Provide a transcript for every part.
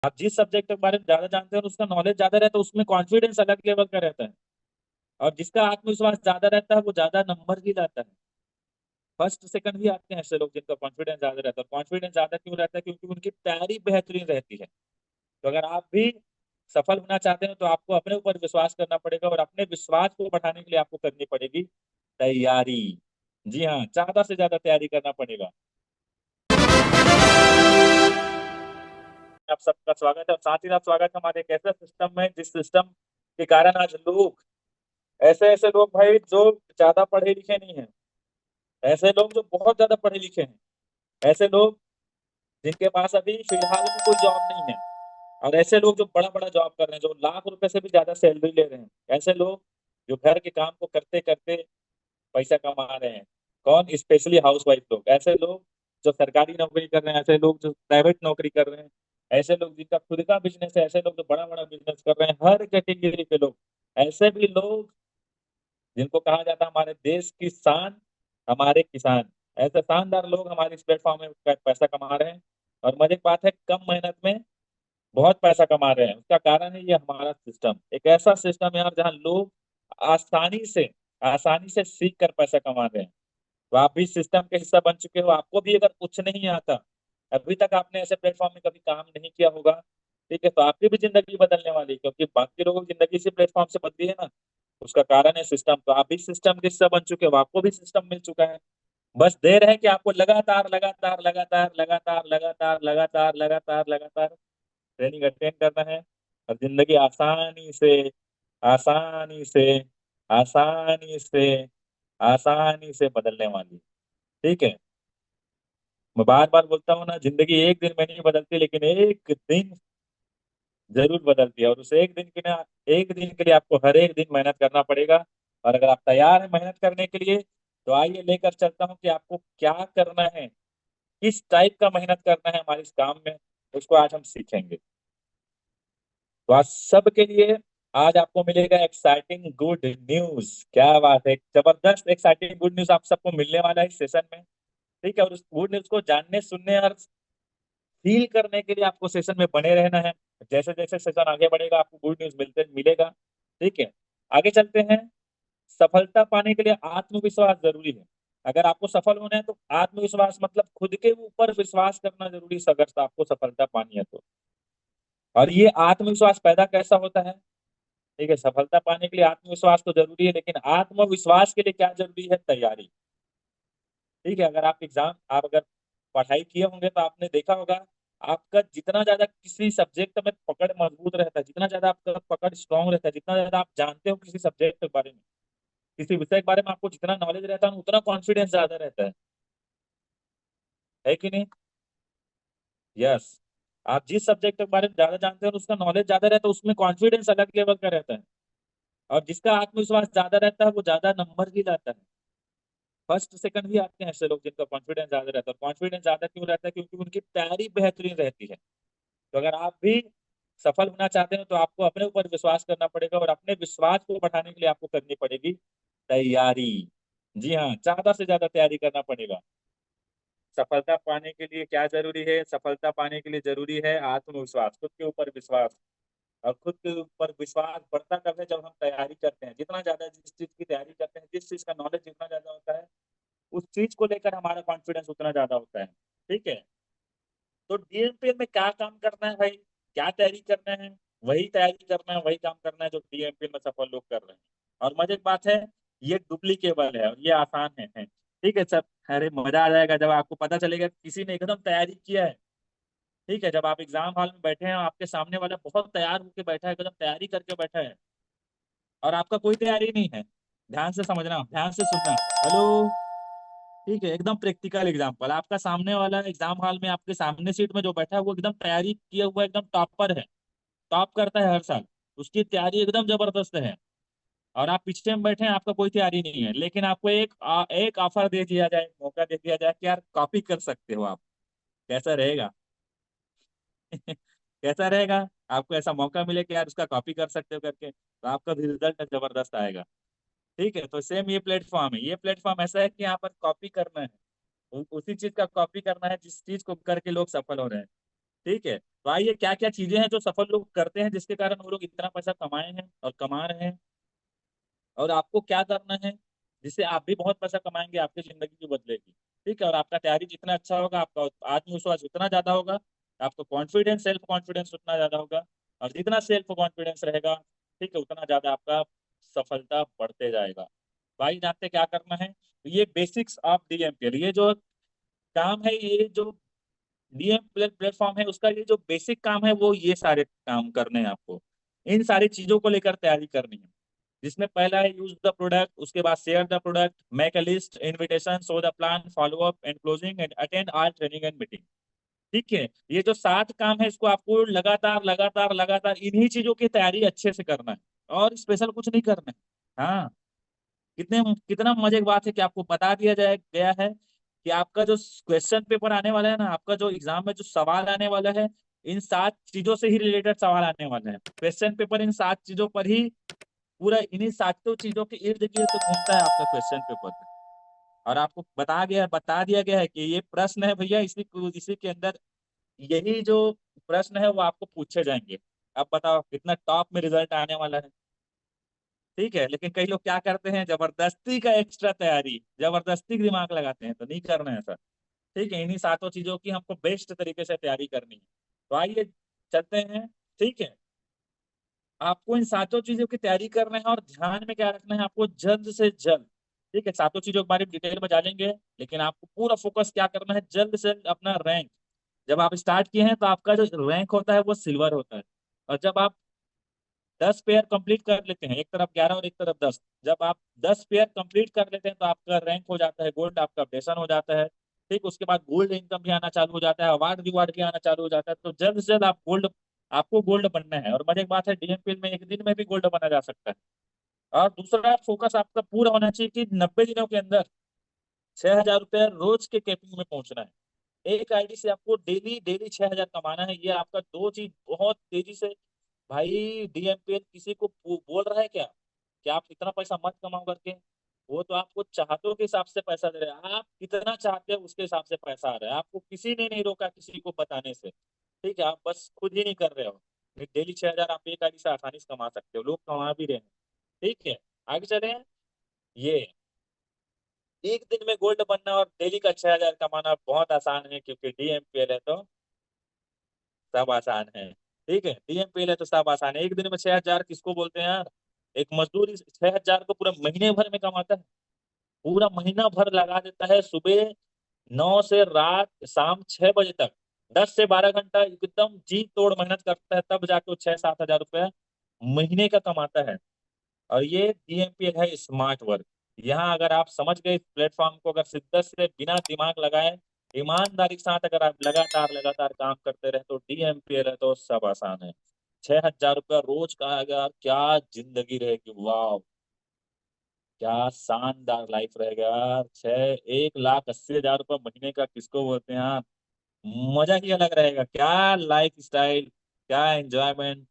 आप जिस सब्जेक्ट के बारे में ज्यादा जानते हैं और उसका नॉलेज ज्यादा रहता है उसमें कॉन्फिडेंस अलग लेवल का रहता है। और जिसका आत्मविश्वास ज्यादा रहता है वो ज्यादा नंबर भी लाता है। फर्स्ट सेकंड भी आते हैं ऐसे लोग जिनका कॉन्फिडेंस ज्यादा रहता है। कॉन्फिडेंस ज्यादा क्यों रहता है? क्योंकि उनकी तैयारी बेहतरीन रहती है। तो अगर आप भी सफल होना चाहते हैं तो आपको अपने ऊपर विश्वास करना पड़ेगा, और अपने विश्वास को बढ़ाने के लिए आपको करनी पड़ेगी तैयारी। जी हाँ, ज्यादा से ज्यादा तैयारी करना पड़ेगा। आप सबका स्वागत है, और साथ ही साथ स्वागत है हमारे एक ऐसे सिस्टम में जिस सिस्टम के कारण आज लोग, ऐसे ऐसे लोग भाई जो ज्यादा पढ़े लिखे नहीं हैं, ऐसे लोग जो बहुत ज्यादा पढ़े लिखे हैं, ऐसे लोग जिनके पास अभी फिलहाल में कोई जॉब नहीं है, और ऐसे लोग जो बड़ा बड़ा जॉब कर रहे हैं, जो लाख रुपए से भी ज्यादा सैलरी ले रहे हैं, ऐसे लोग जो घर के काम को करते करते पैसा कमा रहे हैं। कौन? स्पेशली हाउस वाइफ लोग, ऐसे लोग जो सरकारी नौकरी कर रहे हैं, ऐसे लोग जो प्राइवेट नौकरी कर रहे हैं, ऐसे लोग जिनका खुद का बिजनेस है, ऐसे लोग जो बड़ा बड़ा बिजनेस कर रहे हैं, हर कैटेगरी के लोग, ऐसे भी लोग जिनको कहा जाता है हमारे देश की शान, हमारे किसान, ऐसे शानदार लोग हमारे इस प्लेटफॉर्म में पैसा कमा रहे हैं। और मजे की बात है, कम मेहनत में बहुत पैसा कमा रहे हैं। उसका कारण है ये हमारा सिस्टम, एक ऐसा सिस्टम है यार जहाँ लोग आसानी से आसानी से सीख कर पैसा कमा रहे हैं। तो आप भी सिस्टम के हिस्सा बन चुके हो। आपको भी अगर कुछ नहीं आता, अभी तक आपने ऐसे प्लेटफॉर्म में कभी काम नहीं किया होगा, ठीक है, तो आपकी भी जिंदगी बदलने वाली है, क्योंकि बाकी लोगों की जिंदगी इसी प्लेटफॉर्म से बदली है ना। उसका कारण है सिस्टम। तो आप भी सिस्टम के हिस्सा बन चुके हो, आपको भी सिस्टम मिल चुका है। बस देर है कि आपको लगातार लगातार लगातार लगातार लगातार लगातार लगातार लगातार ट्रेनिंग अटेंड करना है, और जिंदगी आसानी से आसानी से आसानी से बदलने वाली। ठीक है, मैं बार बार बोलता हूँ ना, जिंदगी एक दिन में नहीं बदलती, लेकिन एक दिन जरूर बदलती है। और उस एक दिन के ना, एक दिन के लिए आपको हर एक दिन मेहनत करना पड़ेगा। और अगर आप तैयार हैं मेहनत करने के लिए, तो आइए लेकर चलता हूँ कि आपको क्या करना है, किस टाइप का मेहनत करना है हमारे इस काम में, उसको आज हम सीखेंगे। तो आज सबके लिए, आज आपको मिलेगा एक्साइटिंग गुड न्यूज। क्या बात है, जबरदस्त एक्साइटिंग गुड न्यूज आप सबको मिलने वाला है इस सेशन में। ठीक है, और उस गुड न्यूज को जानने, सुनने और फील करने के लिए आपको सेशन में बने रहना है। जैसे जैसे सेशन आगे बढ़ेगा आपको गुड न्यूज मिलते मिलेगा। ठीक है, आगे चलते हैं। सफलता पाने के लिए आत्मविश्वास जरूरी है। अगर आपको सफल होना है तो आत्मविश्वास मतलब खुद के ऊपर विश्वास करना जरूरी है, अगर आपको सफलता पानी है तो। और ये आत्मविश्वास पैदा कैसा होता है? ठीक है, सफलता पाने के लिए आत्मविश्वास तो जरूरी है, लेकिन आत्मविश्वास के लिए क्या जरूरी है? तैयारी। ठीक है, अगर आप अगर पढ़ाई किए होंगे तो आपने देखा होगा, आपका जितना ज्यादा किसी सब्जेक्ट में पकड़ मजबूत रहता है, जितना ज्यादा आपका पकड़ स्ट्रांग रहता है, जितना ज्यादा आप जानते हो किसी सब्जेक्ट के बारे में, किसी विषय के बारे में आपको जितना नॉलेज रहता है, उतना कॉन्फिडेंस ज्यादा रहता है कि नहीं? यस। आप जिस सब्जेक्ट के बारे में ज्यादा जानते हैं और उसका नॉलेज ज्यादा रहता है उसमें कॉन्फिडेंस अलग लेवल का रहता है। और जिसका आत्मविश्वास ज्यादा रहता है वो ज्यादा नंबर भी लाता है। फर्स्ट सेकंड भी आते हैं ऐसे लोग जिनका कॉन्फिडेंस ज्यादा रहता है। कॉन्फिडेंस ज्यादा क्यों रहता है? क्योंकि उनकी तैयारी बेहतरीन रहती है। तो अगर आप भी सफल होना चाहते हैं तो आपको अपने ऊपर विश्वास करना पड़ेगा, और अपने विश्वास को बढ़ाने के लिए आपको करनी पड़ेगी तैयारी। जी हाँ, ज्यादा से ज्यादा तैयारी करना पड़ेगा। सफलता पाने के लिए क्या जरूरी है? सफलता पाने के लिए जरूरी है आत्मविश्वास, खुद के ऊपर विश्वास। और खुद के ऊपर विश्वास बढ़ता कब है? जब हम तैयारी करते हैं। जितना ज्यादा जिस चीज की तैयारी करते हैं, जिस चीज का नॉलेज जितना ज्यादा होता है, उस चीज को लेकर हमारा कॉन्फिडेंस उतना ज्यादा होता है। ठीक है, तो डीएमपीएल में क्या काम करना है भाई? क्या तैयारी करना है? वही तैयारी करना है, वही काम करना है जो डीएमपीएल में सफल लोग कर रहे हैं। और मजे की बात है, ये डुप्लीकेबल है और ये आसान है। ठीक है सब। अरे मजा आ जाएगा जब आपको पता चलेगा कि किसी ने एकदम तैयारी किया है। ठीक है, जब आप एग्जाम हॉल में बैठे हैं, आपके सामने वाला बहुत तैयार होकर बैठा है, एकदम तैयारी करके बैठा है, और आपका कोई तैयारी नहीं है। ध्यान से समझना, ध्यान से सुनना। हेलो। ठीक है, एकदम प्रैक्टिकल एग्जांपल, आपका सामने वाला एग्जाम हॉल में आपके सामने सीट में जो बैठा है वो एकदम तैयारी किया हुआ, एकदम टॉपर है, टॉप करता है हर साल, उसकी तैयारी एकदम जबरदस्त है। और आप पीछे में बैठे हैं, आपका कोई तैयारी नहीं है, लेकिन आपको एक ऑफर दे दिया जाए, मौका दे दिया जाए कि यार कॉपी कर सकते हो आप। कैसा रहेगा? कैसा रहेगा? आपको ऐसा मौका मिले कि यार उसका कॉपी कर सकते हो करके, तो आपका भी रिजल्ट जबरदस्त आएगा। ठीक है, तो सेम ये प्लेटफॉर्म है। ये प्लेटफॉर्म ऐसा है कि यहाँ पर कॉपी करना है, उसी चीज का कॉपी करना है जिस चीज को करके लोग सफल हो रहे हैं। ठीक है, तो आइए क्या क्या चीजें हैं जो सफल लोग करते हैं जिसके कारण वो लोग इतना पैसा कमाए हैं और कमा रहे हैं, और आपको क्या करना है जिससे आप भी बहुत पैसा कमाएंगे, आपकी जिंदगी भी बदलेगी। ठीक है, और आपका तैयारी जितना अच्छा होगा, आपका आत्मविश्वास उतना ज्यादा होगा, आपको कॉन्फिडेंस, सेल्फ कॉन्फिडेंस उतना ज्यादा होगा, और जितना सेल्फ कॉन्फिडेंस रहेगा, ठीक है, उतना ज्यादा आपका सफलता बढ़ते जाएगा। भाई जानते क्या करना है, ये बेसिक्स ऑफ डीएमपीएल, ये जो काम है, ये जो डीएमपीएल प्लेटफॉर्म है, उसका ये जो बेसिक काम है वो ये सारे काम करने हैं आपको। इन सारी चीजों को लेकर तैयारी करनी है, जिसमें पहला है यूज द प्रोडक्ट, उसके बाद share the product, make a list, invitation, show the plan, follow up and closing and attend all training and meeting. ठीक है, ये जो 7 काम है इसको आपको लगातार लगातार लगातार इन्हीं चीजों की तैयारी अच्छे से करना है, और स्पेशल कुछ नहीं करना है। हाँ, कितने कितना मजे की बात है कि आपको बता दिया जाए गया है कि आपका जो क्वेश्चन पेपर आने वाला है ना, आपका जो एग्जाम में जो सवाल आने वाला है, इन 7 चीजों से ही रिलेटेड सवाल आने वाले हैं। क्वेश्चन पेपर इन 7 चीजों पर ही, पूरा इन्हीं 7 चीजों के इर्द गिर्द घूमता है आपका क्वेश्चन पेपर। और आपको बता दिया गया है कि ये प्रश्न है भैया, इसी के अंदर यही जो प्रश्न है वो आपको पूछे जाएंगे। अब बताओ कितना टॉप में रिजल्ट आने वाला है। ठीक है, लेकिन कई लोग क्या करते हैं, जबरदस्ती का एक्स्ट्रा तैयारी, जबरदस्ती दिमाग लगाते हैं, तो नहीं करना है ऐसा। ठीक है, इन्हीं 7 चीजों की हमको बेस्ट तरीके से तैयारी करनी है। तो आइए चलते हैं। ठीक है, आपको इन 7 चीजों की तैयारी करना है, और ध्यान में क्या रखना है, आपको जल्द से जल्द, ठीक है, 7 चीजों के बारे में डिटेल में जानेंगे, लेकिन आपको पूरा फोकस क्या करना है, जल्द से जल्द अपना रैंक, जब आप स्टार्ट किए हैं तो आपका जो रैंक होता है वो सिल्वर होता है, और जब आप 10 पेयर कंप्लीट कर लेते हैं, एक तरफ 11 और एक तरफ 10, जब आप 10 पेयर कंप्लीट कर लेते हैं तो आपका रैंक हो जाता है गोल्ड, आपका अपडेशन हो जाता है। ठीक, उसके बाद गोल्ड इनकम भी आना चालू हो जाता है, अवार्ड रिवार्ड भी आना चालू हो जाता है, तो जल्द से जल्द आपको गोल्ड बनना है। और मजे की बात है, डीएमपीएल में एक दिन में भी गोल्ड बना जा सकता है। और दूसरा फोकस आपका पूरा होना चाहिए कि 90 दिनों के अंदर 6,000 रुपये रोज के कैपिंग में पहुंचना है। एक आईडी से आपको डेली डेली 6,000 कमाना है। ये आपका दो चीज बहुत तेजी से, भाई डीएमपीएल किसी को बोल रहा है क्या कि आप इतना पैसा मत कमाओ करके? वो तो आपको चाहतों के हिसाब से पैसा दे रहे हैं, आप कितना चाहते हैं उसके हिसाब से पैसा आ रहा है, आपको किसी ने नहीं रोका किसी को बताने से। ठीक है, आप बस खुद ही नहीं कर रहे हो। डेली 6,000 आप एक आईडी से आसानी से कमा सकते हो, लोग कमा भी रहे हैं। ठीक है, आगे चले। ये एक दिन में गोल्ड बनना और डेली का 6,000 कमाना बहुत आसान है, क्योंकि डीएमपीएल है तो सब आसान है। ठीक है, डीएमपीएल है तो सब आसान है। एक दिन में 6,000 किसको बोलते हैं यार? एक मजदूर इस 6,000 को पूरा महीने भर में कमाता है, पूरा महीना भर लगा देता है, सुबह 9 से रात शाम 6 बजे तक, 10 से 12 घंटा एकदम जी तोड़ मेहनत करता है, तब जाके वो 6-7 हजार रुपये महीने का कमाता है। और ये डीएमपीएल है स्मार्ट वर्क। यहाँ अगर आप समझ गए इस प्लेटफॉर्म को, अगर शिद्दत से बिना दिमाग लगाए ईमानदारी के साथ अगर आप लगातार लगातार काम करते रहे, तो डीएमपीएल है तो सब आसान है। 6,000 रुपया रोज का अगर क्या जिंदगी रहेगी, वाह, क्या शानदार लाइफ रहेगा यार। 1,80,000 रुपये महीने का किसको बोलते हैं यार? मजा ही अलग रहेगा, क्या लाइफ स्टाइल, क्या एंजॉयमेंट।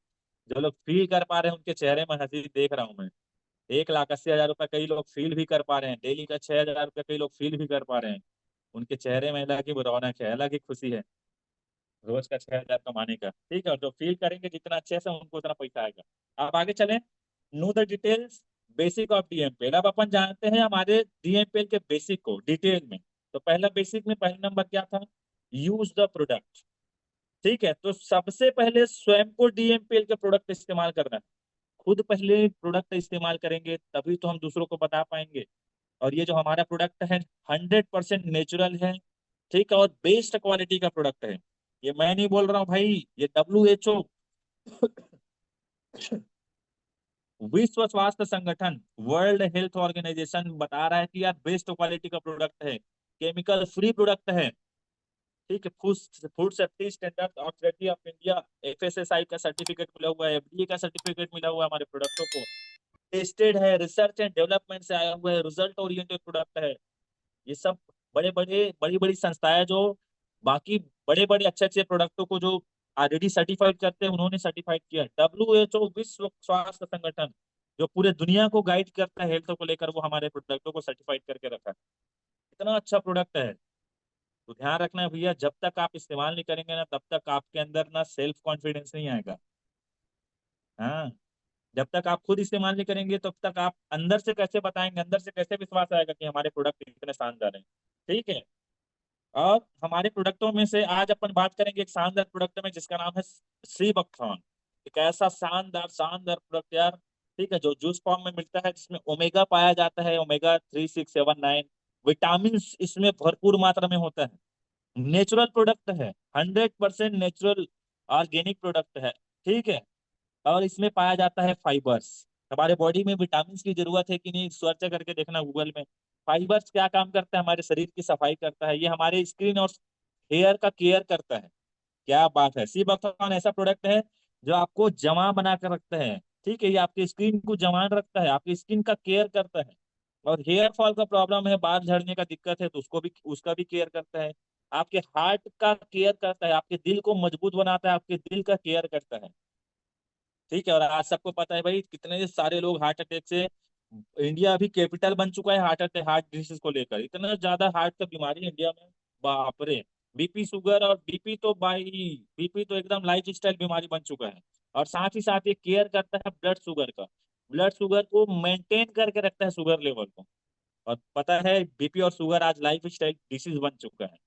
जो लोग फील कर पा रहे हैं उनके चेहरे में हंसी देख रहा हूँ मैं। 1,80,000 रुपये कई लोग फील भी कर पा रहे हैं, डेली का 6,000 रुपये कई लोग फील भी कर पा रहे हैं। उनके चेहरे में अलग ही रौनक है, अलग ही खुशी है रोज का 6,000 कमाने का। ठीक है, और जो फील करेंगे जितना अच्छे से उनको उतना पैसा आएगा। आप आगे चलें। Know the details basic of DMPL. अब अपन जानते हैं हमारे डीएमपीएल के बेसिक को डिटेल में। तो पहला बेसिक में पहला नंबर क्या था? Use the product. ठीक है, तो सबसे पहले स्वयं को डीएमपीएल के प्रोडक्ट इस्तेमाल करना है। खुद पहले प्रोडक्ट इस्तेमाल करेंगे तभी तो हम दूसरों को बता पाएंगे। और ये जो हमारा प्रोडक्ट है 100% नेचुरल है। ठीक है, और बेस्ट क्वालिटी का प्रोडक्ट है। ये मैं नहीं बोल रहा हूँ भाई, ये WHO, विश्व स्वास्थ्य संगठन, वर्ल्ड हेल्थ ऑर्गेनाइजेशन बता रहा है कि यार बेस्ट क्वालिटी का प्रोडक्ट है, केमिकल फ्री प्रोडक्ट है। ठीक है, food food safety standard authority of India, FSSAI का सर्टिफिकेट मिला हुआ है, FDA का सर्टिफिकेट मिला हुआ है हमारे प्रोडक्टों को। टेस्टेड है, रिसर्च एंड डेवलपमेंट से आया हुआ है, रिजल्ट ओरिएंटेड प्रोडक्ट है। ये सब बड़ी बड़ी संस्थाएं जो बाकी बड़े बड़े अच्छे अच्छे प्रोडक्टों को जो ऑलरेडी सर्टिफाइड करते हैं, उन्होंने सर्टिफाइड किया है। WHO, विश्व स्वास्थ्य संगठन, जो पूरे दुनिया को गाइड करता है हेल्थ को लेकर, वो हमारे प्रोडक्टों को सर्टिफाइड करके रखा है। इतना अच्छा प्रोडक्ट है। तो ध्यान रखना है भैया, जब तक आप इस्तेमाल नहीं करेंगे ना तब तक आपके अंदर ना सेल्फ कॉन्फिडेंस नहीं आएगा। हाँ, जब तक आप खुद इस्तेमाल नहीं करेंगे तब तक आप अंदर से कैसे बताएंगे, अंदर से कैसे विश्वास आएगा कि हमारे प्रोडक्ट इतने शानदार हैं। ठीक है। और हमारे प्रोडक्टों में से आज अपन बात करेंगे एक शानदार प्रोडक्ट में जिसका नाम है सी बकथॉन। एक ऐसा शानदार शानदार प्रोडक्ट यार, ठीक है, जो जूस फॉर्म में मिलता है, जिसमें ओमेगा पाया जाता है, ओमेगा 3, 6, 7, 9। विटामिन इसमें भरपूर मात्रा में होता है। नेचुरल प्रोडक्ट है, 100% नेचुरल ऑर्गेनिक प्रोडक्ट है। ठीक है। और इसमें पाया जाता है फाइबर्स। हमारे बॉडी में विटामिन की जरूरत है कि नहीं, सर्च करके देखना गूगल में। फाइबर्स क्या काम करता है, हमारे शरीर की सफाई करता है, ये हमारे स्किन और हेयर का केयर करता है। क्या बात है। सी बक्थॉन ऐसा प्रोडक्ट है जो आपको जमा बना कर रखता है। ठीक है, ये आपकी स्किन को जमा रखता है, आपकी स्किन का केयर करता है। और हेयर फॉल का प्रॉब्लम है, बाल झड़ने का दिक्कत है, तो उसको भी, उसका भी केयर करता है। आपके हार्ट का केयर करता है, आपके दिल को मजबूत बनाता है, आपके दिल का केयर करता है। ठीक है। और आज सबको पता है भाई कितने सारे लोग हार्ट अटैक से, इंडिया अभी कैपिटल बन चुका है हार्ट अटैक, हार्ट डिसीज को लेकर, इतना ज्यादा हार्ट का बीमारी है इंडिया में। बाप रे। बीपी शुगर, और बीपी तो भाई, बीपी तो एकदम लाइफ स्टाइल बीमारी बन चुका है। और साथ ही साथ ये केयर करता है ब्लड शुगर का, ब्लड शुगर को मेंटेन करके रखता है, शुगर लेवल को। और पता है बीपी और शुगर आज लाइफ स्टाइल डिसीज बन चुका है।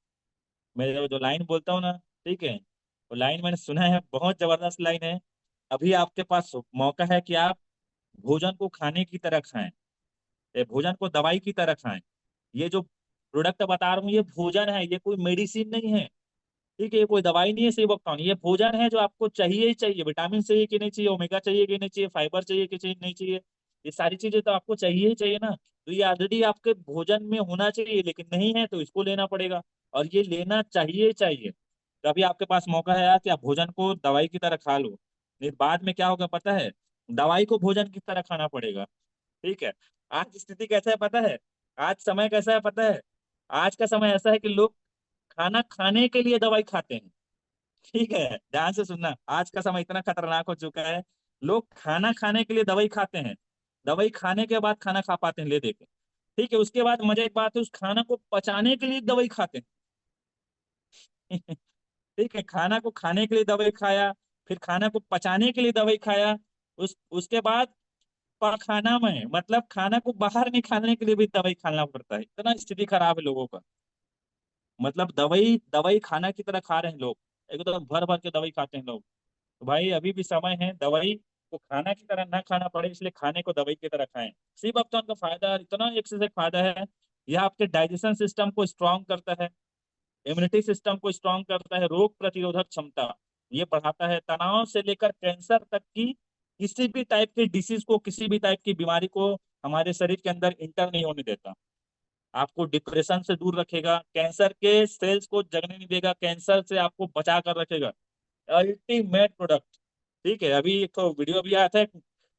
मैं जो लाइन बोलता हूँ ना, ठीक है, वो लाइन मैंने सुना है, बहुत जबरदस्त लाइन है। अभी आपके पास मौका है कि आप भोजन को खाने की तरह खाएं, ये भोजन को दवाई की तरह खाएं। ये जो प्रोडक्ट बता रहा हूँ ये भोजन है, ये कोई मेडिसिन नहीं है। ठीक है, ये कोई दवाई नहीं है सेवकटॉन, ये भोजन है जो आपको चाहिए ही चाहिए। विटामिन चाहिए कि नहीं चाहिए, ओमेगा चाहिए कि नहीं चाहिए, फाइबर चाहिए कि चाहिए नहीं चाहिए, ये सारी चीजें तो आपको चाहिए ही चाहिए ना। तो ये ऑलरेडी आपके भोजन में होना चाहिए, लेकिन नहीं है तो इसको लेना पड़ेगा। और ये लेना चाहिए ही चाहिए। तो अभी आपके पास मौका है यार कि आप भोजन को दवाई की तरह खा लो, नहीं बाद में क्या होगा पता है, दवाई को भोजन की तरह खाना पड़ेगा। ठीक है। आज स्थिति कैसा है पता है, आज समय कैसा है पता है, आज का समय ऐसा है कि लोग खाना खाने के लिए दवाई खाते हैं। ठीक है, ध्यान से सुनना, आज का समय इतना खतरनाक हो चुका है, लोग खाना खाने के लिए दवाई खाते हैं, दवाई खाने के बाद खाना खा पाते हैं, ले देके। ठीक है, उसके बाद मजे एक बात है, उस खाना को पचाने के लिए दवाई खाते हैं। ठीक है, खाना को खाने के लिए दवाई खाया, फिर खाना को पचाने के लिए दवाई खाया, उसके बाद खाना में मतलब खाना को बाहर निकालने के लिए भी दवाई खाना पड़ता है, इतना स्थिति खराब है लोगों का। मतलब दवाई दवाई खाना की तरह खा रहे हैं लोग, एकदम भर भर के दवाई खाते हैं लोग। तो भाई अभी भी समय है, दवाई को खाना की तरह ना खाना पड़े, इसलिए खाने को दवाई की तरह खाएं। सी बकथॉन का फायदा इतना, एक से एक फायदा है। यह आपके डाइजेशन सिस्टम को स्ट्रांग करता है, इम्यूनिटी सिस्टम को स्ट्रांग करता है, रोग प्रतिरोधक क्षमता ये बढ़ाता है, तनाव से लेकर कैंसर तक की किसी भी टाइप की डिसीज को, किसी भी टाइप की बीमारी को हमारे शरीर के अंदर इंटर नहीं होने देता। आपको डिप्रेशन से दूर रखेगा, कैंसर के सेल्स को जगने नहीं देगा, कैंसर से आपको बचा कर रखेगा। Ultimate product. ठीक है, अभी एक तो वीडियो भी आया था,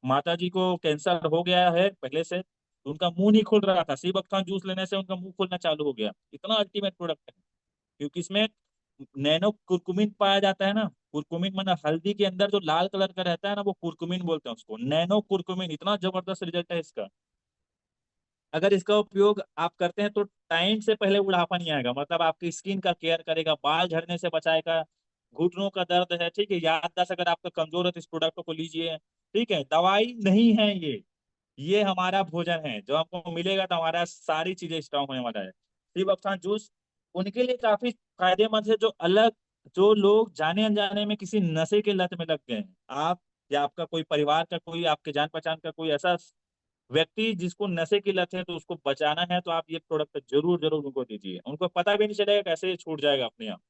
माता जी को कैंसर हो गया है पहले से, तो उनका मुंह नहीं खुल रहा था, सी बकथॉन जूस लेने से उनका मुंह खुलना चालू हो गया। इतना अल्टीमेट प्रोडक्ट है, क्योंकि इसमें नैनो कुरकुमिन पाया जाता है ना। कुरकुमिन मतलब हल्दी के अंदर जो लाल कलर का रहता है ना, वो कुरकुमिन बोलते हैं उसको, नैनो कुरकुमिन। इतना जबरदस्त रिजल्ट है इसका। अगर इसका उपयोग आप करते हैं तो टाइम से पहले बुढ़ापा नहीं आएगा, मतलब आपकी स्किन का केयर करेगा, बाल झड़ने से बचाएगा, घुटनों का दर्द है, ठीक है, याददाश्त अगर आपका कमजोर है तो इस प्रोडक्ट को लीजिए। ठीक है, दवाई नहीं है ये हमारा भोजन है, जो आपको मिलेगा तो हमारा सारी चीजें स्ट्रांग होने वाला है। सिबकथान जूस उनके लिए काफी फायदेमंद है, जो अलग, जो लोग जाने अनजाने में किसी नशे के लत में लग गए हैं। आप या आपका कोई परिवार का कोई, आपके जान पहचान का कोई ऐसा व्यक्ति जिसको नशे की लत है, तो उसको बचाना है तो आप ये प्रोडक्ट जरूर जरूर उनको दीजिए, उनको पता भी नहीं चलेगा कैसे ये छूट जाएगा अपने आप।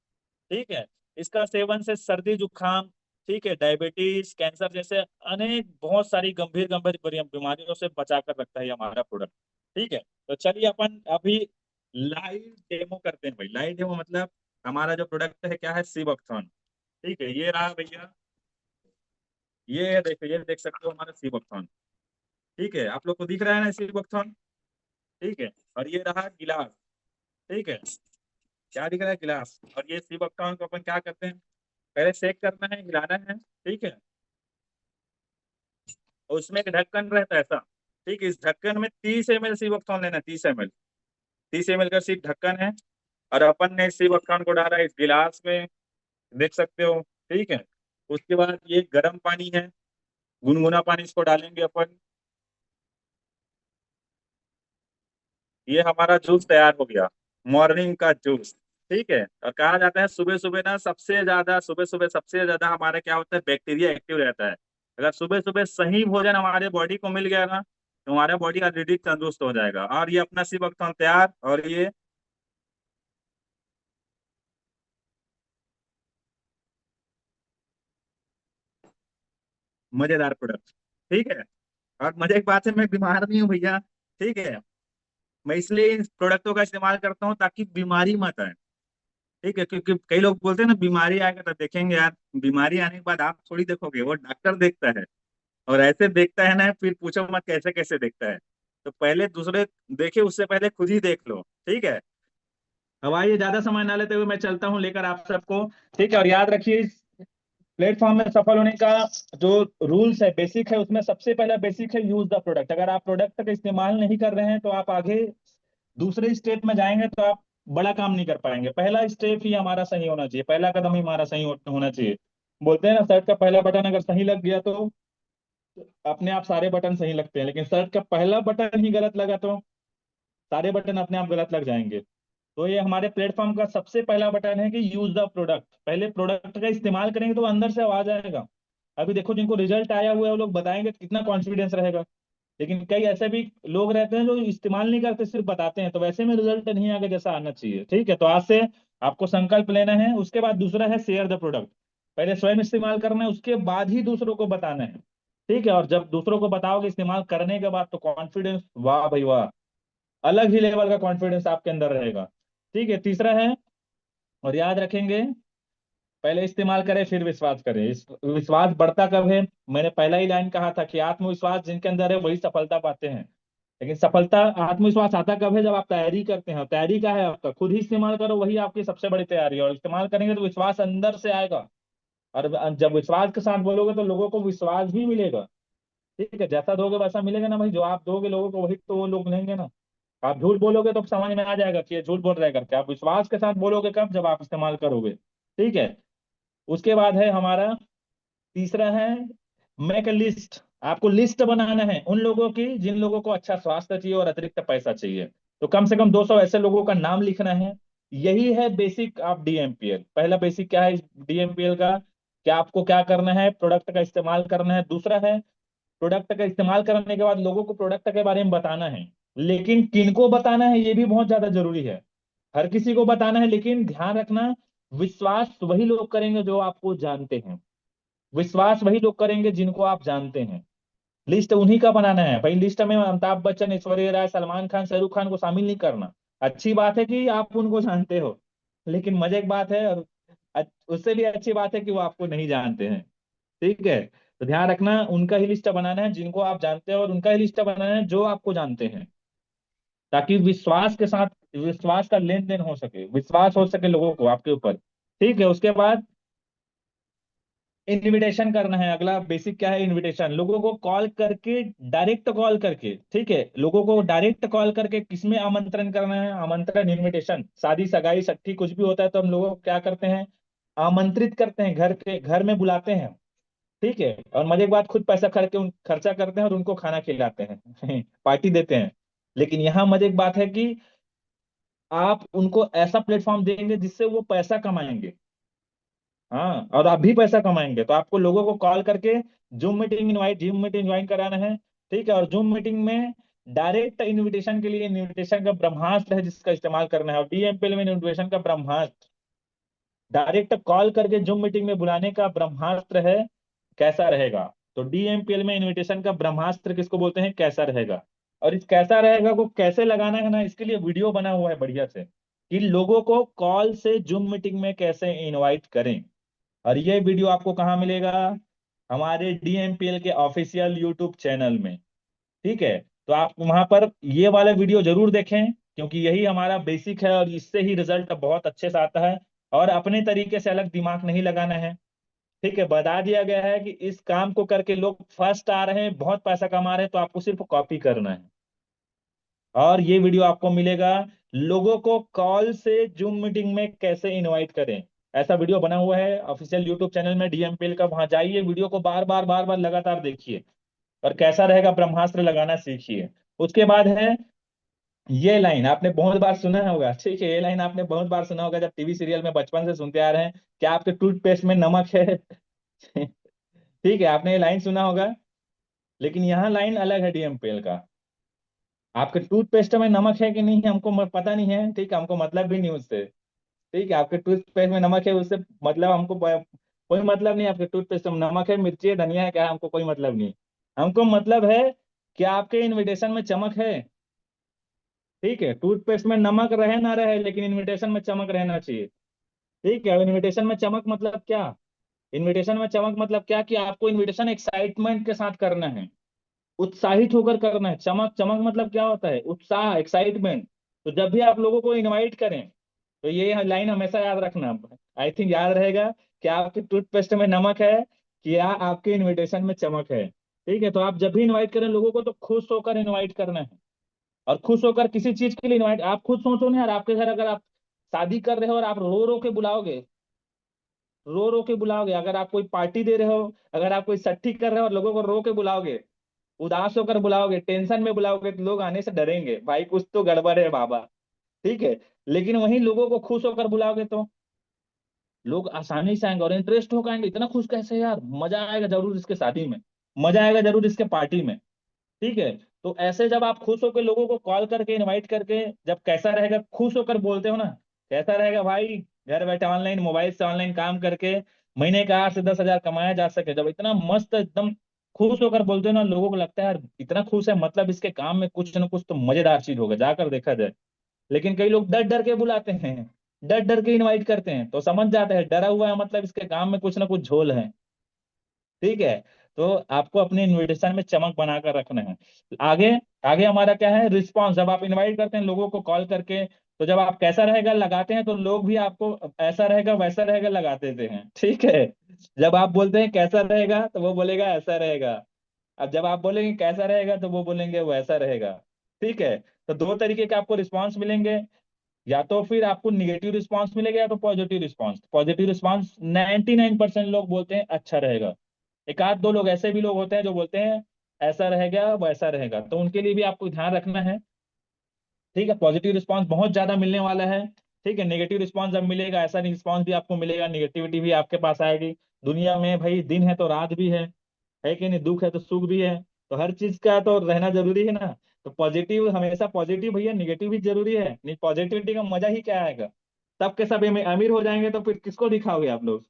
ठीक है। इसका सेवन से सर्दी जुकाम, ठीक है, डायबिटीज, कैंसर जैसे अनेक बहुत सारी गंभीर गंभीर बीमारियों से बचा कर रखता है ये हमारा प्रोडक्ट। ठीक है। तो चलिए अपन अभी लाइव डेमो करते हैं भाई। लाइव डेमो मतलब हमारा जो प्रोडक्ट है क्या है, सीबकथॉन। ठीक है, ये रहा भैया, ये देखो, ये देख सकते हो हमारा सीबकथॉन। ठीक है, आप लोग को दिख रहा है ना सीबकथॉन। ठीक है। और ये रहा गिलास। ठीक है, क्या दिख रहा है, गिलास। और ये सीबकथॉन को अपन क्या करते हैं, पहले सेक करना है, हिलाना है। ठीक है। और उसमें एक ढक्कन रहता है ऐसा। ठीक है, इस ढक्कन में 30 ml सीबकथॉन लेना है, 30 ml, 30 ml का सिर्फ ढक्कन है। और अपन ने इसी मक्खन को डाला इस गिलास में, देख सकते हो। ठीक है, उसके बाद ये गर्म पानी है, गुनगुना पानी, इसको डालेंगे अपन। ये हमारा जूस तैयार हो गया, मॉर्निंग का जूस। ठीक है, और कहा जाता है सुबह सुबह ना सबसे ज्यादा, सुबह सुबह सबसे ज्यादा हमारे क्या होता है, बैक्टीरिया एक्टिव रहता है। अगर सुबह सुबह सही भोजन हमारे बॉडी को मिल गया ना, तो हमारा बॉडी ऑलरेडी तंदुरुस्त हो जाएगा। और ये अपना सी वक्त तैयार, और ये मजेदार प्रोडक्ट। ठीक है, और मजे की बात है, मैं बीमार नहीं हूँ भैया। ठीक है, मैं इसलिए इन प्रोडक्टों का इस्तेमाल करता हूँ ताकि बीमारी मत आए। ठीक है, क्योंकि कई लोग बोलते हैं ना बीमारी आएगा तो देखेंगे यार, बीमारी आने के बाद आप थोड़ी देखोगे, वो डॉक्टर देखता है। और ऐसे देखता है ना, फिर पूछो मत कैसे कैसे देखता है। तो पहले दूसरे देखे, उससे पहले खुद ही देख लो। ठीक है, अब आइए ज्यादा समय ना लेते हुए मैं चलता हूँ लेकर आप सबको। ठीक है, और याद रखिए इस प्लेटफॉर्म में सफल होने का जो रूल्स है, बेसिक है, उसमें सबसे पहला बेसिक है यूज द प्रोडक्ट। अगर आप प्रोडक्ट का इस्तेमाल नहीं कर रहे हैं तो आप आगे दूसरे स्टेप में जाएंगे तो आप बड़ा काम नहीं कर पाएंगे। पहला स्टेप ही हमारा सही होना चाहिए, पहला कदम ही हमारा सही होना चाहिए। बोलते हैं ना, शर्ट का पहला बटन अगर सही लग गया तो अपने आप सारे बटन सही लगते हैं, लेकिन शर्ट का पहला बटन ही गलत लगा तो सारे बटन अपने आप गलत लग जाएंगे। तो ये हमारे प्लेटफॉर्म का सबसे पहला बटन है कि यूज द प्रोडक्ट। पहले प्रोडक्ट का इस्तेमाल करेंगे तो अंदर से आवाज आएगा। अभी देखो जिनको रिजल्ट आया हुआ है वो लोग बताएंगे तो कितना कॉन्फिडेंस रहेगा। लेकिन कई ऐसे भी लोग रहते हैं जो इस्तेमाल नहीं करते, सिर्फ बताते हैं, तो वैसे में रिजल्ट नहीं आगे जैसा आना चाहिए। ठीक है, तो आज से आपको संकल्प लेना है। उसके बाद दूसरा है शेयर द प्रोडक्ट। पहले स्वयं इस्तेमाल करना है, उसके बाद ही दूसरों को बताना है। ठीक है, और जब दूसरों को बताओगे इस्तेमाल करने के बाद तो कॉन्फिडेंस, वाह भाई वाह, अलग ही लेवल का कॉन्फिडेंस आपके अंदर रहेगा। ठीक है, तीसरा है, और याद रखेंगे, पहले इस्तेमाल करें फिर विश्वास करें। इस विश्वास बढ़ता कब है? मैंने पहला ही लाइन कहा था कि आत्मविश्वास जिनके अंदर है वही सफलता पाते हैं। लेकिन सफलता, आत्मविश्वास आता कब है? जब आप तैयारी करते हैं। तैयारी का है आपका, खुद ही इस्तेमाल करो, वही आपकी सबसे बड़ी तैयारी है। और इस्तेमाल करेंगे तो विश्वास अंदर से आएगा। और जब विश्वास के साथ बोलोगे तो लोगों को विश्वास भी मिलेगा। ठीक है, जैसा दोगे वैसा मिलेगा ना भाई, जो आप दोगे लोगों को वही तो वो लोग लेंगे ना। आप झूठ बोलोगे तो समझ में आ जाएगा कि ये झूठ बोल रहा है करके। आप विश्वास के साथ बोलोगे कब? जब आप इस्तेमाल करोगे। ठीक है, उसके बाद है हमारा तीसरा है मेक अ लिस्ट। आपको लिस्ट बनाना है उन लोगों की जिन लोगों को अच्छा स्वास्थ्य चाहिए और अतिरिक्त पैसा चाहिए। तो कम से कम 200 ऐसे लोगों का नाम लिखना है। यही है बेसिक ऑफ डीएमपीएल। पहला बेसिक क्या है डीएमपीएल का? क्या आपको क्या करना है? प्रोडक्ट का इस्तेमाल करना है। दूसरा है प्रोडक्ट का इस्तेमाल करने के बाद लोगों को प्रोडक्ट के बारे में बताना है। लेकिन किनको बताना है ये भी बहुत ज्यादा जरूरी है। हर किसी को बताना है, लेकिन ध्यान रखना, विश्वास वही लोग करेंगे जो आपको जानते हैं। विश्वास वही लोग करेंगे जिनको आप जानते हैं। लिस्ट उन्हीं का बनाना है भाई। लिस्ट में अमिताभ बच्चन, ऐश्वर्या राय, सलमान खान, शाहरुख खान को शामिल नहीं करना। अच्छी बात है कि आप उनको जानते हो, लेकिन मजे की बात है, और उससे भी अच्छी बात है कि वो आपको नहीं जानते हैं। ठीक है, तो ध्यान रखना, उनका ही लिस्ट बनाना है जिनको आप जानते हैं, और उनका ही लिस्ट बनाना है जो आपको जानते हैं, ताकि विश्वास के साथ विश्वास का लेन देन हो सके, विश्वास हो सके लोगों को आपके ऊपर। ठीक है, उसके बाद इनविटेशन करना है। अगला बेसिक क्या है? इनविटेशन। लोगों को कॉल करके, डायरेक्ट कॉल करके, ठीक है, लोगों को डायरेक्ट कॉल करके किसमें आमंत्रण करना है? आमंत्रण, इनविटेशन। शादी सगाई सट्टी कुछ भी होता है तो हम लोगों को क्या करते हैं? आमंत्रित करते हैं, घर के घर में बुलाते हैं। ठीक है, और मजे की बात, खुद पैसा खर्चा करते हैं और उनको खाना खिलाते हैं पार्टी देते हैं। लेकिन यहाँ मजे की बात है कि आप उनको ऐसा प्लेटफॉर्म देंगे जिससे वो पैसा कमाएंगे। हाँ, और आप भी पैसा कमाएंगे। तो आपको लोगों को कॉल करके जूम मीटिंग ज्वाइन कराना है। ठीक है, और जूम मीटिंग में डायरेक्ट इनविटेशन के लिए इनविटेशन का ब्रह्मास्त्र है जिसका इस्तेमाल करना है। और डीएमपीएल में इनविटेशन का ब्रह्मास्त्र, डायरेक्ट कॉल करके जूम मीटिंग में बुलाने का ब्रह्मास्त्र है, कैसा रहेगा। तो डीएमपीएल में इनविटेशन का ब्रह्मास्त्र किसको बोलते हैं? कैसा रहेगा। और इस कैसा रहेगा को कैसे लगाना है ना, इसके लिए वीडियो बना हुआ है बढ़िया से, कि लोगों को कॉल से जूम मीटिंग में कैसे इनवाइट करें। और ये वीडियो आपको कहाँ मिलेगा? हमारे डीएमपीएल के ऑफिशियल यूट्यूब चैनल में। ठीक है, तो आप वहां पर ये वाला वीडियो जरूर देखें, क्योंकि यही हमारा बेसिक है और इससे ही रिजल्ट बहुत अच्छे से आता है। और अपने तरीके से अलग दिमाग नहीं लगाना है। ठीक है, बता दिया गया है कि इस काम को करके लोग फर्स्ट आ रहे हैं, बहुत पैसा कमा रहे हैं, तो आपको सिर्फ कॉपी करना है। और ये वीडियो आपको मिलेगा लोगों को कॉल से जूम मीटिंग में कैसे इनवाइट करें। ऐसा वीडियो बना हुआ है ऑफिशियल यूट्यूब चैनल में डीएमपीएल का, वहां जाइए, वीडियो को बार बार लगातार देखिए और कैसा रहेगा ब्रह्मास्त्र लगाना सीखिए। उसके बाद है, ये लाइन आपने बहुत बार सुना होगा, ठीक है, ये लाइन आपने बहुत बार सुना होगा जब टीवी सीरियल में बचपन से सुनते आ रहे हैं, क्या आपके टूथपेस्ट में नमक है। ठीक है, आपने ये लाइन सुना होगा, लेकिन यहाँ लाइन अलग है डीएमपीएल का। आपके टूथपेस्ट में नमक है कि नहीं हमको पता नहीं है, ठीक है, हमको मतलब भी नहीं उससे। ठीक है, आपके टूथपेस्ट में नमक है उससे मतलब हमको कोई मतलब नहीं। आपके टूथपेस्ट में नमक है, मिर्ची है, धनिया है, क्या है, हमको कोई मतलब नहीं। हमको मतलब है कि आपके इनविटेशन में चमक है। ठीक है, टूथपेस्ट में नमक रहे ना रहे, लेकिन इनविटेशन में चमक रहना चाहिए। ठीक है, इनविटेशन में चमक मतलब क्या? इनविटेशन में चमक मतलब क्या कि आपको इनविटेशन एक्साइटमेंट के साथ करना है, उत्साहित होकर करना है। चमक, चमक मतलब क्या होता है? उत्साह, एक्साइटमेंट। तो जब भी आप लोगों को इनवाइट करें तो ये लाइन हमेशा याद रखना। आई थिंक याद रहेगा कि आपके टूथपेस्ट में नमक है कि या आपके इनविटेशन में चमक है। ठीक है, तो आप जब भी इनवाइट करें लोगों को तो खुश होकर इनवाइट करना है। और खुश होकर किसी चीज के लिए इनवाइट, आप खुद सोचो ना यार, आपके घर अगर आप शादी कर रहे हो और आप रो रो के बुलाओगे, रो रो के बुलाओगे, अगर आप कोई पार्टी दे रहे हो, अगर आप कोई सट्टी कर रहे हो और लोगों को रो के बुलाओगे, उदास होकर बुलाओगे, टेंशन में बुलाओगे, तो लोग आने से डरेंगे, भाई कुछ तो गड़बड़ है बाबा। ठीक है, लेकिन वहीं लोगों को खुश होकर बुलाओगे तो लोग आसानी से आएंगे और इंटरेस्ट होकर आएंगे। इतना खुश कैसे यार, मजा आएगा जरूर इसके शादी में, मजा आएगा जरूर इसके पार्टी में। ठीक है, तो ऐसे जब आप खुश होकर लोगों को कॉल करके इनवाइट करके जब कैसा रहेगा खुश होकर बोलते हो ना, कैसा रहेगा भाई, घर बैठे ऑनलाइन, मोबाइल से ऑनलाइन काम करके महीने का 8 से 10 हजार कमाया जा सके, जब इतना मस्त एकदम खुश होकर बोलते हो ना, लोगों को लगता है यार इतना खुश है, मतलब इसके काम में कुछ ना कुछ तो मजेदार चीज होगा, जाकर देखा जाए। लेकिन कई लोग डर डर के बुलाते हैं, डर डर के इनवाइट करते हैं, तो समझ जाते हैं डरा हुआ है मतलब इसके काम में कुछ ना कुछ झोल है। ठीक है, तो आपको अपने इनविटेशन में चमक बनाकर रखना है। आगे, आगे हमारा क्या है, रिस्पॉन्स। जब आप इनवाइट करते हैं लोगों को कॉल करके, तो जब आप कैसा रहेगा लगाते हैं तो लोग भी आपको ऐसा रहेगा वैसा रहेगा लगा देते हैं। ठीक है, जब आप बोलते हैं कैसा रहेगा तो वो बोलेगा ऐसा रहेगा। अब जब आप बोलेंगे कैसा रहेगा तो वो बोलेंगे वैसा रहेगा। ठीक है, तो दो तरीके के आपको रिस्पॉन्स मिलेंगे, या तो फिर आपको निगेटिव रिस्पांस मिलेगा या तो पॉजिटिव रिस्पांस। पॉजिटिव रिस्पांस 99% लोग बोलते हैं अच्छा रहेगा, एक आध दो लोग ऐसे भी लोग होते हैं जो बोलते हैं ऐसा रहेगा वैसा रहेगा, तो उनके लिए भी आपको ध्यान रखना है। ठीक है, पॉजिटिव रिस्पांस बहुत ज्यादा मिलने वाला है। ठीक है, नेगेटिव रिस्पांस जब मिलेगा, ऐसा रिस्पांस भी आपको मिलेगा, निगेटिविटी भी आपके पास आएगी। दुनिया में भाई दिन है तो रात भी है कि नहीं, दुख है तो सुख भी है, तो हर चीज का तो रहना जरूरी है ना। तो पॉजिटिव हमेशा पॉजिटिव भैया, निगेटिव भी जरूरी है, नहीं पॉजिटिविटी का मजा ही क्या आएगा। सबके सब अमीर हो जाएंगे तो फिर किसको दिखाओगे आप लोग।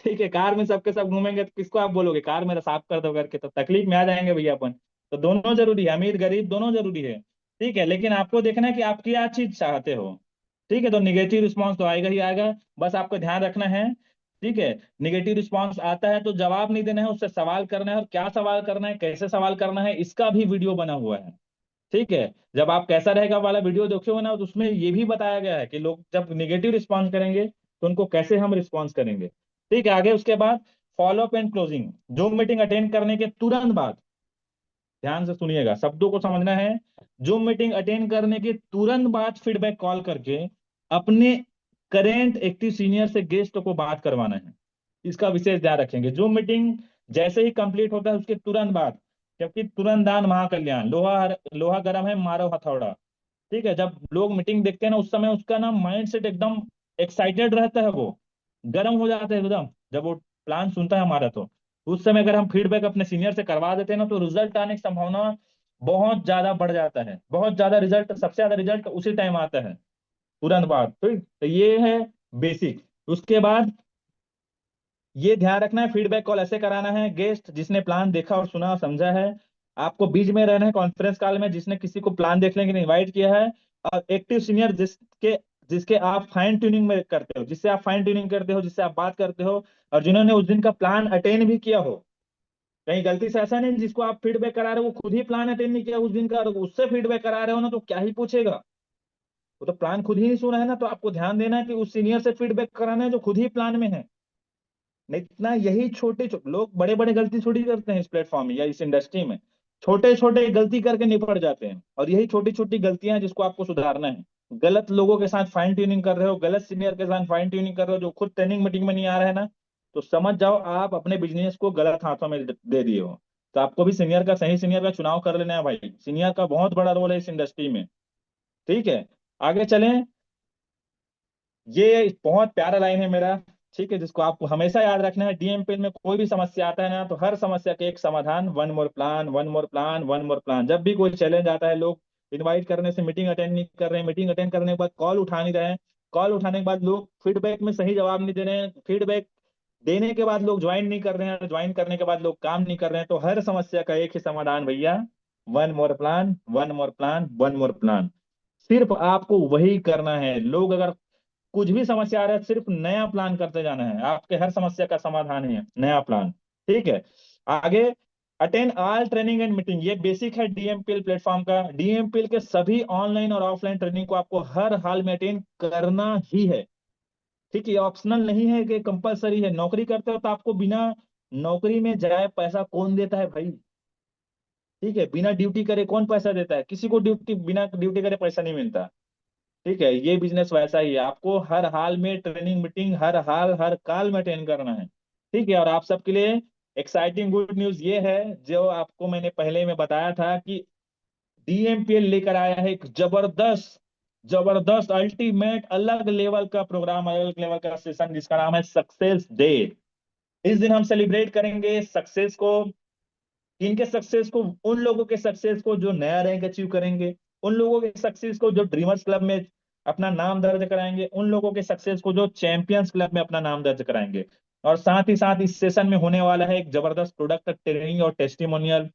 ठीक है, कार में सबके सब घूमेंगे तो किसको आप बोलोगे कार मेरा साफ कर दो करके, तो तकलीफ में आ जाएंगे भैया अपन। तो दोनों जरूरी है, अमीर गरीब दोनों जरूरी है। ठीक है, लेकिन आपको देखना है कि आप क्या चीज चाहते हो। ठीक है, तो निगेटिव रिस्पांस तो आएगा ही आएगा, बस आपको ध्यान रखना है। ठीक है, निगेटिव रिस्पांस आता है तो जवाब नहीं देना है, उससे सवाल करना है, और क्या सवाल करना है, कैसे सवाल करना है, इसका भी वीडियो बना हुआ है। ठीक है, जब आप कैसा रहेगा वाला वीडियो देखोगे ना, तो उसमें ये भी बताया गया है कि लोग जब निगेटिव रिस्पॉन्स करेंगे तो उनको कैसे हम रिस्पॉन्स करेंगे। ठीक है, आगे उसके बाद follow up and closing. Zoom meeting attend करने के तुरंत बाद, ध्यान से सुनिएगा, शब्दों को समझना है। जूम मीटिंग अटेंड करने के तुरंत बाद फीडबैक कॉल करके अपने करेंट एक्टिव सीनियर से गेस्ट को बात करवाना है। इसका विशेष ध्यान रखेंगे। जूम मीटिंग जैसे ही कंप्लीट होता है उसके तुरंत बाद, जबकि तुरंत दान महाकल्याण, लोहा लोहा गर्म है मारो हथौड़ा। ठीक है, जब लोग मीटिंग देखते हैं ना उस समय उसका ना माइंड सेट एकदम एक्साइटेड रहता है, वो गर्म हो जाता है एकदम जब वो प्लान सुनता है हमारा। तो उस समय अगर हम फीडबैक अपने सीनियर से करवा देते हैं ना, तो रिजल्ट आने की संभावना बहुत ज्यादा बढ़ जाता है, बहुत ज्यादा रिजल्ट, सबसे ज्यादा रिजल्ट उसी टाइम आता है, तुरंत बाद। ठीक, तो ये है बेसिक। उसके बाद ये ध्यान रखना है, फीडबैक कॉल ऐसे कराना है, गेस्ट जिसने प्लान देखा और सुना और समझा है, आपको बीच में रहना है कॉन्फ्रेंस कॉल में, जिसने किसी को प्लान देखने के लिए इनवाइट किया है, और एक्टिव सीनियर जिसके जिसके आप फाइन ट्यूनिंग में करते हो, जिससे आप फाइन ट्यूनिंग करते हो, जिससे आप बात करते हो, और जिन्होंने उस दिन का प्लान अटेंड भी किया हो। कहीं गलती से ऐसा नहीं जिसको आप फीडबैक करा रहे हो वो खुद ही प्लान अटेंड नहीं किया उस दिन का, और उससे फीडबैक करा रहे हो ना, तो क्या ही पूछेगा। वो तो प्लान खुद ही नहीं सुना है ना, तो आपको ध्यान देना है कि उस सीनियर से फीडबैक कराना है जो खुद ही प्लान में है। नहीं, इतना यही लोग बड़े बड़े गलती थोड़ी करते हैं इस प्लेटफॉर्म में या इस इंडस्ट्री में, छोटे छोटे गलती करके निपट जाते हैं, और यही छोटी छोटी गलतियां हैं जिसको आपको सुधारना है। गलत लोगों के साथ फाइन ट्यूनिंग कर रहे हो, गलत सीनियर के साथ फाइन ट्यूनिंग कर रहे हो, जो खुद ट्रेनिंग मीटिंग में नहीं आ रहा है ना, तो समझ जाओ आप अपने बिजनेस को गलत हाथों में दे दिए हो। तो आपको भी सीनियर का, सही सीनियर का चुनाव कर लेना है भाई। सीनियर का बहुत बड़ा रोल है इस इंडस्ट्री में। ठीक है, आगे चलें। ये बहुत प्यारा लाइन है मेरा, ठीक है, जिसको आपको हमेशा याद रखना है। डीएमपीएल में कोई भी समस्या आता है ना, तो हर समस्या के एक समाधान, one more plan, one more plan, one more plan. जब भी कोई चैलेंज आता है, लोग इनवाइट करने से मीटिंग अटेंड नहीं कर रहे हैं, मीटिंग अटेंड करने के बाद कॉल उठा नहीं रहे हैं, कॉल उठाने के बाद लोग फीडबैक में सही जवाब नहीं दे रहे हैं, फीडबैक देने के बाद लोग ज्वाइन नहीं कर रहे हैं, ज्वाइन करने के बाद लोग काम नहीं कर रहे हैं, तो हर समस्या का एक ही समाधान भैया, one more plan, one more plan, one more plan. सिर्फ आपको वही करना है। लोग अगर कुछ भी समस्या आ रहा है, सिर्फ नया प्लान करते जाना है, आपके हर समस्या का समाधान है नया प्लान। ठीक है, आगे। Attend all training and meeting, ये बेसिक है डीएमपीएल प्लेटफॉर्म का। डीएमपीएल के सभी ऑनलाइन और ऑफलाइन ट्रेनिंग को आपको हर हाल में अटेंड करना ही है। ठीक है, ऑप्शनल नहीं है कि कंपलसरी है। नौकरी करते हो तो आपको बिना नौकरी में जाए पैसा कौन देता है भाई? ठीक है, बिना ड्यूटी करे कौन पैसा देता है? किसी को ड्यूटी, बिना ड्यूटी करे पैसा नहीं मिलता। ठीक है, ये बिजनेस वैसा ही है, आपको हर हाल में ट्रेनिंग मीटिंग, हर हाल हर काल में अटेंड करना है। ठीक है, और आप सबके लिए एक्साइटिंग गुड न्यूज ये है, जो आपको मैंने पहले में बताया था कि डीएमपीएल लेकर आया है एक जबरदस्त, जबरदस्त अल्टीमेट अलग लेवल का प्रोग्राम, अलग लेवल का सेशन, जिसका नाम है सक्सेस डे। इस दिन हम सेलिब्रेट करेंगे सक्सेस को। इनके सक्सेस को, उन लोगों के सक्सेस को जो नया रैंक अचीव करेंगे, उन लोगों के सक्सेस को जो ड्रीमर्स क्लब में अपना नाम दर्ज कराएंगे, उन लोगों के सक्सेस को जो चैंपियंस क्लब में अपना नाम दर्ज कराएंगे। और साथ ही साथ इस सेशन में होने वाला है एक जबरदस्त प्रोडक्ट ट्रेनिंग और टेस्टिमोनियल।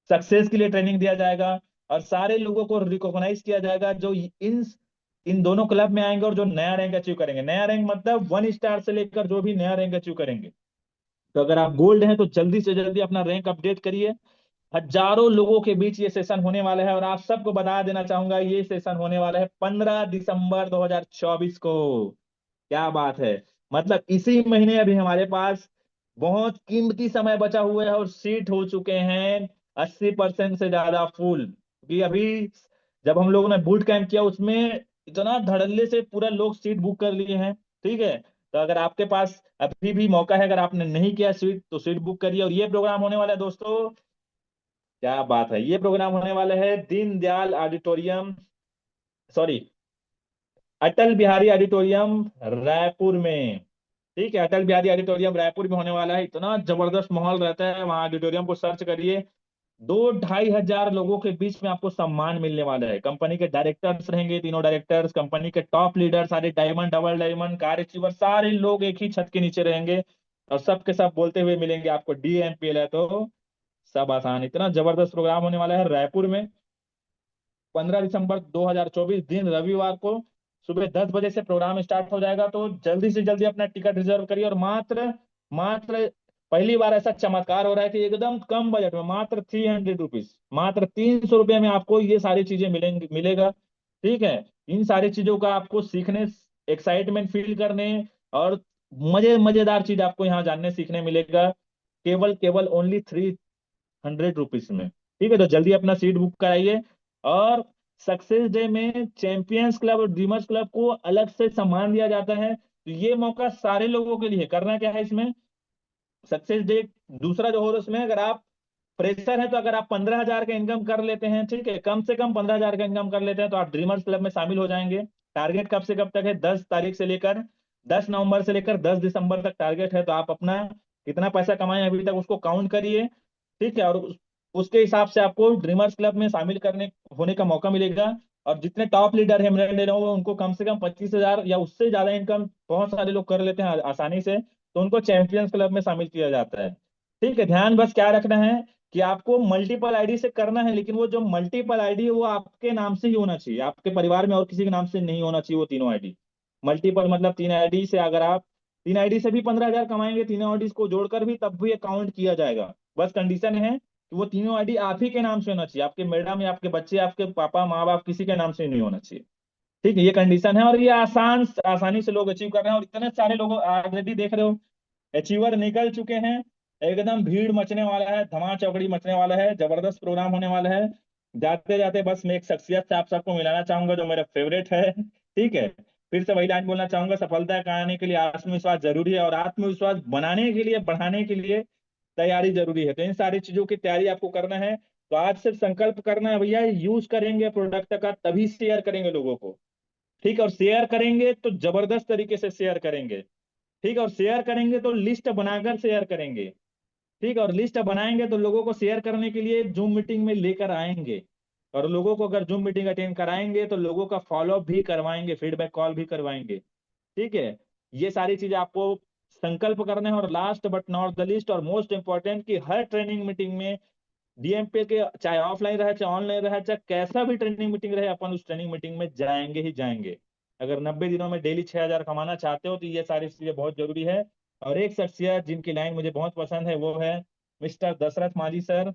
सक्सेस के लिए ट्रेनिंग दिया जाएगा, और सारे लोगों को रिकॉग्नाइज किया जाएगा जो इन इन दोनों क्लब में आएंगे और जो नया रैंक अचीव करेंगे। नया रैंक मतलब 1 स्टार से लेकर जो भी नया रैंक अचीव करेंगे। तो अगर आप गोल्ड हैं तो जल्दी से जल्दी अपना रैंक अपडेट करिए। हजारों लोगों के बीच ये सेशन होने वाला है, और आप सबको बता देना चाहूंगा, ये सेशन होने वाला है 15 दिसंबर 2024 को। क्या बात है! मतलब इसी महीने अभी हमारे पास बहुत कीमती समय बचा हुआ है, और सीट हो चुके हैं 80% से ज्यादा फुल। क्योंकि अभी जब हम लोगों ने बूट कैंप किया, उसमें इतना धड़ल्ले से पूरा लोग सीट बुक कर लिए हैं। ठीक है, तो अगर आपके पास अभी भी मौका है, अगर आपने नहीं किया सीट, तो सीट बुक करिए। और ये प्रोग्राम होने वाला है दोस्तों, क्या बात है, ये प्रोग्राम होने वाला है Deendayal auditorium, sorry, Atal Bihari auditorium Raipur में। ठीक है, अटल बिहारी ऑडिटोरियम रायपुर में होने वाला है। इतना जबरदस्त माहौल रहता है वहाँ, ऑडिटोरियम को सर्च करिए। 2-2.5 हजार लोगों के बीच में आपको सम्मान मिलने वाला है। कंपनी के डायरेक्टर्स रहेंगे, तीनों डायरेक्टर्स, कंपनी के टॉप लीडर, सारे diamond, double diamond, car achiever, सारे लोग एक ही छत के नीचे रहेंगे, और सबके सब बोलते हुए मिलेंगे आपको, डीएमपीएल है तो सब आसान। इतना जबरदस्त प्रोग्राम होने वाला है रायपुर में। 15 दिसंबर 2024 दिन रविवार को सुबह 10 बजे से प्रोग्राम स्टार्ट हो जाएगा। तो जल्दी से जल्दी अपना टिकट रिजर्व करिए। और मात्र मात्र पहली बार ऐसा चमत्कार हो रहा है कि एकदम कम बजट में, मात्र 300 रुपीज, मात्र 300 रुपये में आपको ये सारी चीजें मिलेंगी, मिलेगा। ठीक है, इन सारी चीजों का आपको सीखने, एक्साइटमेंट फील करने, और मजेदार चीज आपको यहाँ जानने सीखने मिलेगा, केवल केवल ओनली 300 रुपीज में। ठीक है, तो जल्दी अपना सीट बुक कराइए। और सक्सेस डे में चैंपियंस क्लब और ड्रीमर्स क्लब को अलग से सम्मान दिया जाता है। तो ये मौका सारे लोगों के लिए है। करना क्या है इसमें, सक्सेस डे दूसरा जो हो रहा है उसमें, अगर आप फ्रेशर हैं, तो अगर आप 15 हजार का इनकम कर लेते हैं, ठीक है, कम से कम 15 हजार का इनकम कर लेते हैं, तो आप ड्रीमर्स क्लब में शामिल हो जाएंगे। टारगेट कब से कब तक है? 10 तारीख से लेकर 10 नवंबर से लेकर 10 दिसंबर तक टारगेट है। तो आप अपना कितना पैसा कमाए अभी तक उसको काउंट करिए। ठीक है, और उसके हिसाब से आपको ड्रीमर्स क्लब में शामिल करने होने का मौका मिलेगा। और जितने टॉप लीडर है मेरे ले रहा हूँ, उनको कम से कम 25 हजार या उससे ज्यादा इनकम बहुत सारे लोग कर लेते हैं आसानी से, तो उनको चैंपियंस क्लब में शामिल किया जाता है। ठीक है, ध्यान बस क्या रखना है कि आपको मल्टीपल आईडी से करना है, लेकिन वो जो मल्टीपल आईडी है वो आपके नाम से ही होना चाहिए, आपके परिवार में और किसी के नाम से नहीं होना चाहिए वो तीनों आईडी। मल्टीपल मतलब 3 आईडी से, अगर आप 3 आईडी से भी 15 हजार कमाएंगे, तीनों आईडी को जोड़कर भी, तब भी अकाउंट किया जाएगा। बस कंडीशन है कि वो तीनों आईडी आप ही के नाम से होना चाहिए, आपके मैडम या आपके बच्चे, आपके पापा माँ बाप, किसी के नाम से नहीं होना चाहिए। ठीक है, ये कंडीशन है, और ये आसानी से लोग अचीव कर रहे हैं। और इतने सारे लोग ऑलरेडी देख रहे हो अचीवर निकल चुके हैं। एकदम भीड़ मचने वाला है, धमा चौकड़ी मचने वाला है, जबरदस्त प्रोग्राम होने वाला है। जाते जाते बस मैं एक शख्सियत से आप सबको मिलाना चाहूंगा जो मेरा फेवरेट है। ठीक है, फिर से वही लाइन बोलना चाहूंगा, सफलता का आने के लिए आत्मविश्वास जरूरी है, और आत्मविश्वास बनाने के लिए, बढ़ाने के लिए तैयारी जरूरी है। तो इन सारी चीजों की तैयारी आपको करना है। तो आज सिर्फ संकल्प करना है भैया, यूज करेंगे प्रोडक्ट का तभी शेयर करेंगे लोगों को। ठीक है, और शेयर करेंगे तो जबरदस्त तरीके से शेयर करेंगे। ठीक है, और शेयर करेंगे तो लिस्ट बनाकर शेयर करेंगे। ठीक है, और लिस्ट बनाएंगे तो लोगों को शेयर करने के लिए जूम मीटिंग में लेकर आएंगे। और लोगों को अगर जूम मीटिंग अटेंड कराएंगे तो लोगों का फॉलोअप भी करवाएंगे, फीडबैक कॉल भी करवाएंगे। ठीक है, ये सारी चीजें आपको संकल्प करना है। और last but not the list और मोस्ट इंपॉर्टेंट, कि हर ट्रेनिंग मीटिंग में डीएमपी के, चाहे ऑफलाइन रहे चाहे ऑनलाइन रहे चाहे कैसा भी ट्रेनिंग मीटिंग रहे, अपन उस ट्रेनिंग मीटिंग में जाएंगे ही जाएंगे। अगर 90 दिनों में डेली 6,000 कमाना चाहते हो तो ये सारी चीजें बहुत जरूरी है। और एक शख्सियत जिनकी लाइन मुझे बहुत पसंद है वो है मिस्टर दशरथ माझी सर।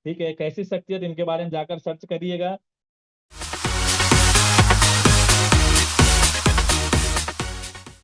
ठीक है, कैसी शख्सियत, इनके बारे में जाकर सर्च करिएगा।